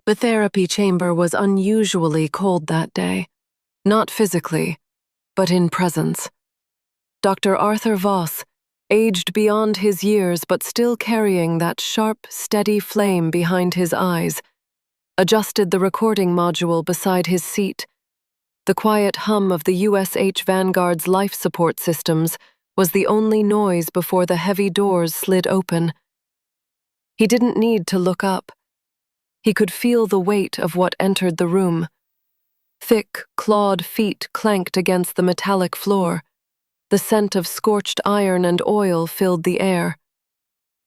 The therapy chamber was unusually cold that day, not physically, but in presence. Dr. Arthur Voss, aged beyond his years but still carrying that sharp, steady flame behind his eyes, adjusted the recording module beside his seat. The quiet hum of the USH Vanguard's life support systems was the only noise before the heavy doors slid open. He didn't need to look up. He could feel the weight of what entered the room. Thick, clawed feet clanked against the metallic floor. The scent of scorched iron and oil filled the air.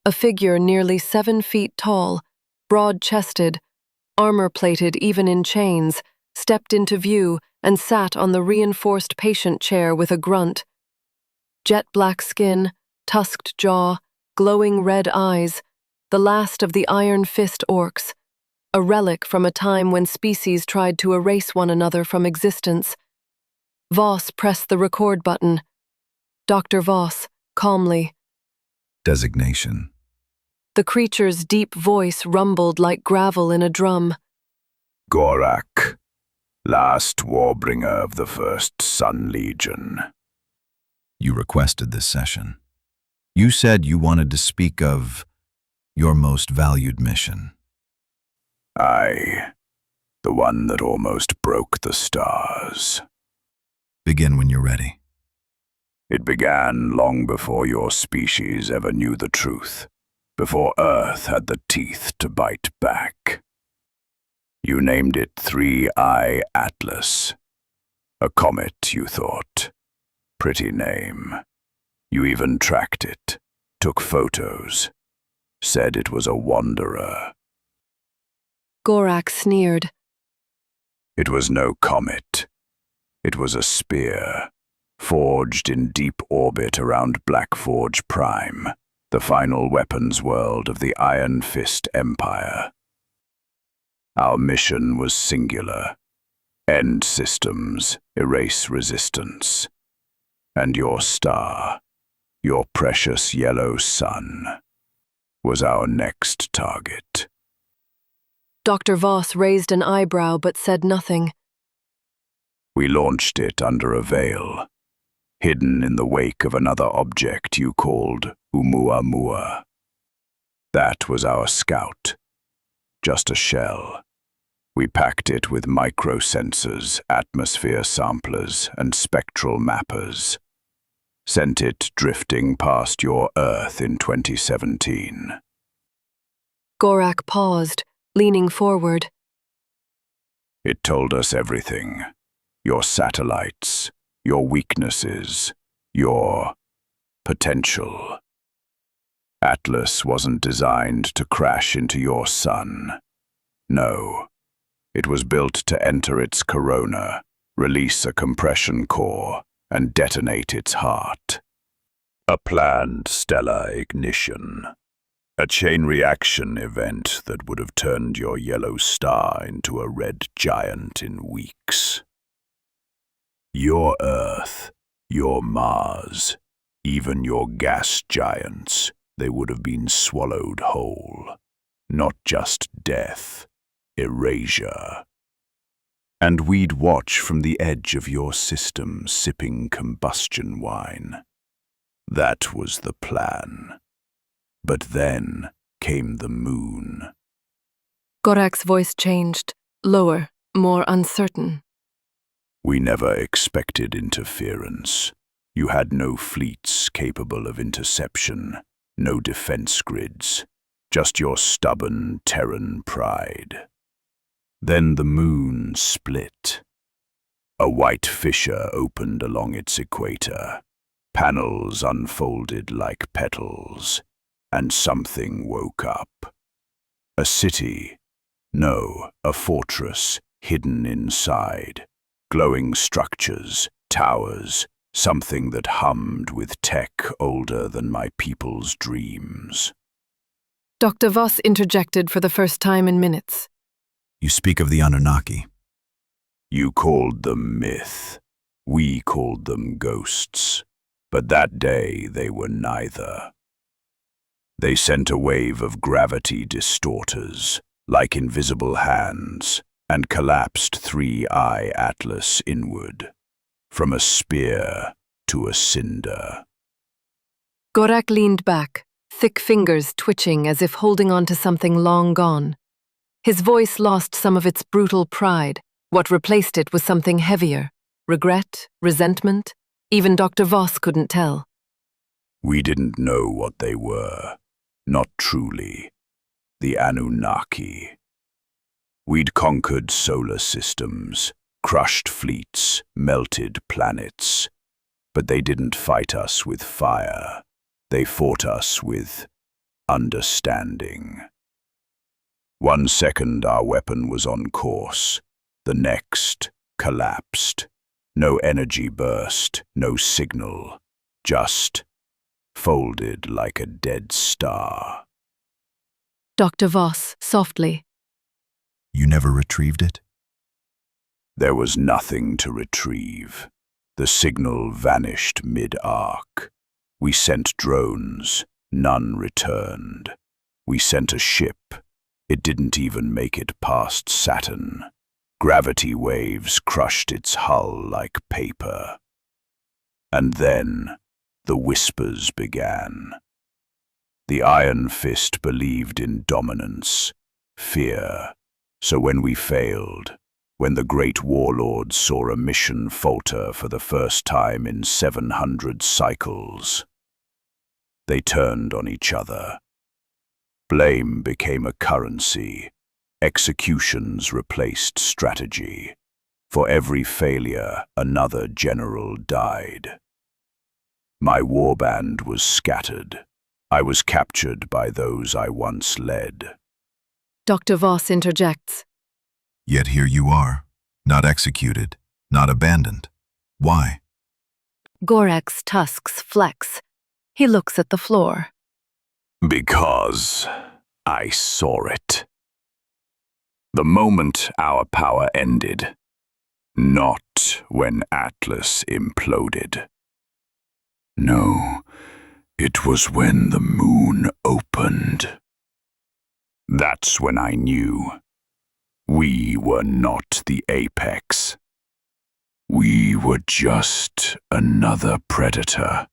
A figure nearly 7 feet tall, broad-chested, armor-plated even in chains, stepped into view and sat on the reinforced patient chair with a grunt. Jet-black skin, tusked jaw, glowing red eyes, the last of the Iron Fist Orcs, a relic from a time when species tried to erase one another from existence. Voss pressed the record button. Dr. Voss, calmly. Designation. The creature's deep voice rumbled like gravel in a drum. Gorrak, last warbringer of the First Sun Legion. You requested this session. You said you wanted to speak of your most valued mission. Aye, the one that almost broke the stars. Begin when you're ready. It began long before your species ever knew the truth, before Earth had the teeth to bite back. You named it 3-Eye Atlas. A comet, you thought. Pretty name. You even tracked it, took photos, said it was a wanderer. Gorrak sneered. It was no comet. It was a spear, forged in deep orbit around Blackforge Prime, the final weapons world of the Iron Fist Empire. Our mission was singular. End systems, erase resistance. And your star, your precious yellow sun, was our next target. Dr. Voss raised an eyebrow but said nothing. We launched it under a veil, hidden in the wake of another object you called Oumuamua. That was our scout, just a shell. We packed it with microsensors, atmosphere samplers, and spectral mappers. Sent it drifting past your Earth in 2017. Gorrak paused, leaning forward. It told us everything. Your satellites, your weaknesses, your potential. Atlas wasn't designed to crash into your sun. No, it was built to enter its corona, release a compression core, and detonate its heart. A planned stellar ignition. A chain reaction event that would have turned your yellow star into a red giant in weeks. Your Earth, your Mars, even your gas giants, they would have been swallowed whole. Not just death, erasure. And we'd watch from the edge of your system sipping combustion wine. That was the plan. But then came the moon. Gorrak's voice changed, lower, more uncertain. We never expected interference. You had no fleets capable of interception, no defense grids, just your stubborn Terran pride. Then the moon split. A white fissure opened along its equator. Panels unfolded like petals, and something woke up. A city, no, a fortress hidden inside. Glowing structures, towers, something that hummed with tech older than my people's dreams. Dr. Voss interjected for the first time in minutes. You speak of the Anunnaki. You called them myth. We called them ghosts. But that day they were neither. They sent a wave of gravity distorters, like invisible hands, and collapsed 3-eye Atlas inward, from a spear to a cinder. Gorrak leaned back, thick fingers twitching as if holding on to something long gone. His voice lost some of its brutal pride. What replaced it was something heavier. Regret, resentment. Even Dr. Voss couldn't tell. We didn't know what they were. Not truly. The Anunnaki. We'd conquered solar systems, crushed fleets, melted planets. But they didn't fight us with fire. They fought us with understanding. 1 second our weapon was on course. The next collapsed. No energy burst, no signal. Just folded like a dead star. Dr. Voss, softly. You never retrieved it? There was nothing to retrieve. The signal vanished mid-arc. We sent drones, none returned. We sent a ship. It didn't even make it past Saturn. Gravity waves crushed its hull like paper. And then the whispers began. The Iron Fist believed in dominance, fear. So when we failed, when the great warlords saw a mission falter for the first time in 700 cycles, they turned on each other. Blame became a currency. Executions replaced strategy. For every failure, another general died. My warband was scattered. I was captured by those I once led. Dr. Voss interjects. Yet here you are, not executed, not abandoned. Why? Gorrak's tusks flex. He looks at the floor. Because I saw it. The moment our power ended, not when Atlas imploded. No, it was when the moon opened. That's when I knew we were not the apex. We were just another predator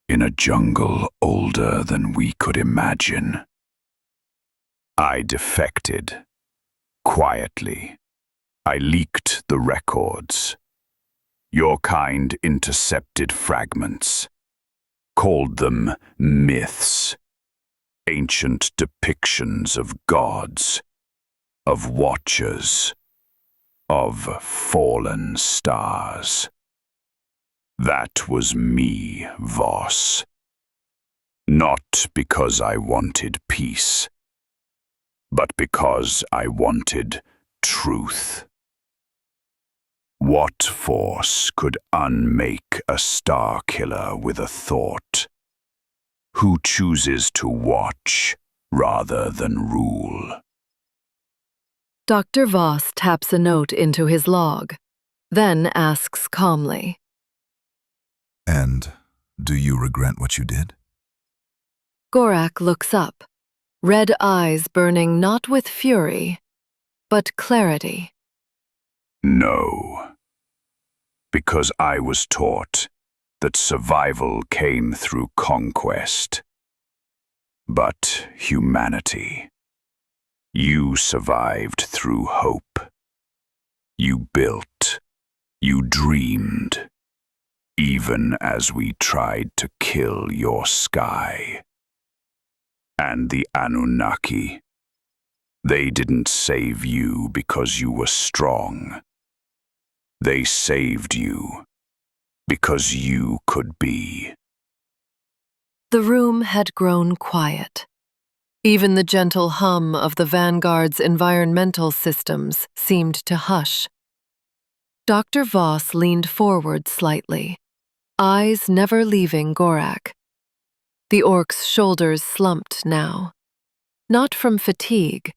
in a jungle older than we could imagine. I defected. Quietly. I leaked the records. Your kind intercepted fragments. Called them myths. Ancient depictions of gods, of watchers, of fallen stars. That was me, Voss. Not because I wanted peace, but because I wanted truth. What force could unmake a star killer with a thought? Who chooses to watch rather than rule? Dr. Voss taps a note into his log, then asks calmly. And do you regret what you did? Gorrak looks up, red eyes burning not with fury, but clarity. No. Because I was taught that survival came through conquest. But humanity. You survived through hope. You built. You dreamed. Even as we tried to kill your sky. And the Anunnaki. They didn't save you because you were strong. They saved you because you could be. The room had grown quiet. Even the gentle hum of the Vanguard's environmental systems seemed to hush. Dr. Voss leaned forward slightly, eyes never leaving Gorrak. The orc's shoulders slumped now, not from fatigue,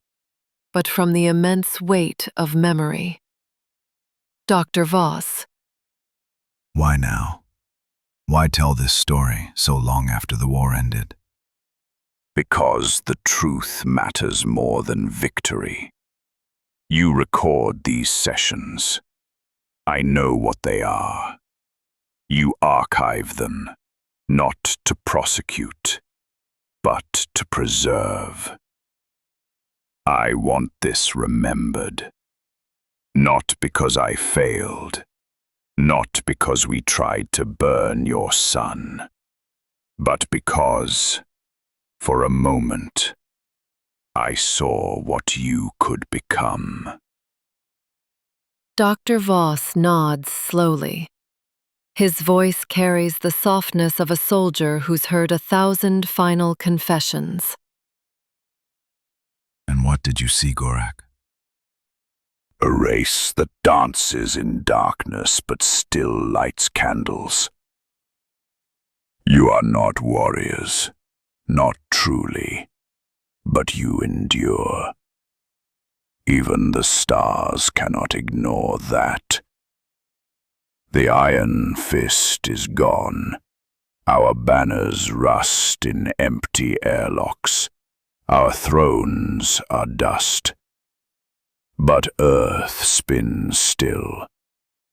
but from the immense weight of memory. Dr. Voss. Why now? Why tell this story so long after the war ended? Because the truth matters more than victory. You record these sessions. I know what they are. You archive them, not to prosecute, but to preserve. I want this remembered. Not because I failed, not because we tried to burn your son, but because, for a moment, I saw what you could become. Dr. Voss nods slowly. His voice carries the softness of a soldier who's heard 1,000 final confessions. And what did you see, Gorrak? A race that dances in darkness but still lights candles. You are not warriors, not truly, but you endure. Even the stars cannot ignore that. The Iron Fist is gone. Our banners rust in empty airlocks. Our thrones are dust. But Earth spins still.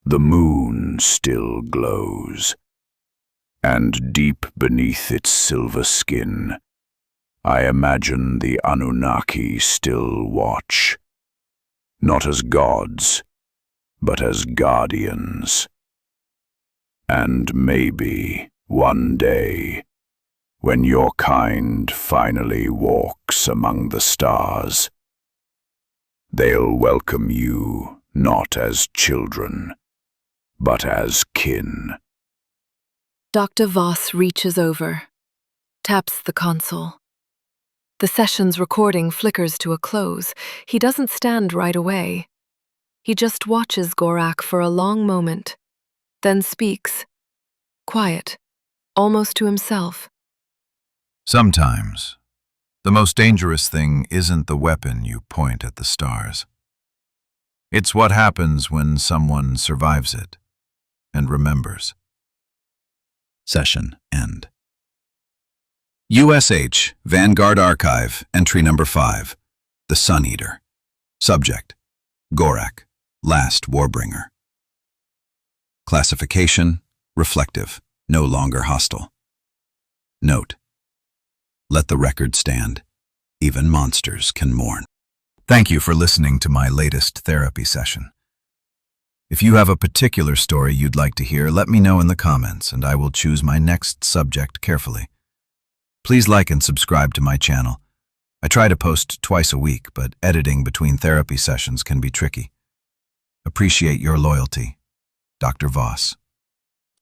The moon still glows. And deep beneath its silver skin, I imagine the Anunnaki still watch. Not as gods, but as guardians. And maybe, one day, when your kind finally walks among the stars, they'll welcome you not as children, but as kin. Dr. Voss reaches over, taps the console. The session's recording flickers to a close. He doesn't stand right away. He just watches Gorrak for a long moment, then speaks, quiet, almost to himself. Sometimes, the most dangerous thing isn't the weapon you point at the stars. It's what happens when someone survives it and remembers. Session end. USH, Vanguard Archive, entry number 5, The Sun Eater. Subject, Gorrak, last warbringer. Classification, reflective, no longer hostile. Note, let the record stand. Even monsters can mourn. Thank you for listening to my latest therapy session. If you have a particular story you'd like to hear, let me know in the comments, and I will choose my next subject carefully. Please like and subscribe to my channel. I try to post twice a week, but editing between therapy sessions can be tricky. Appreciate your loyalty. Dr. Voss.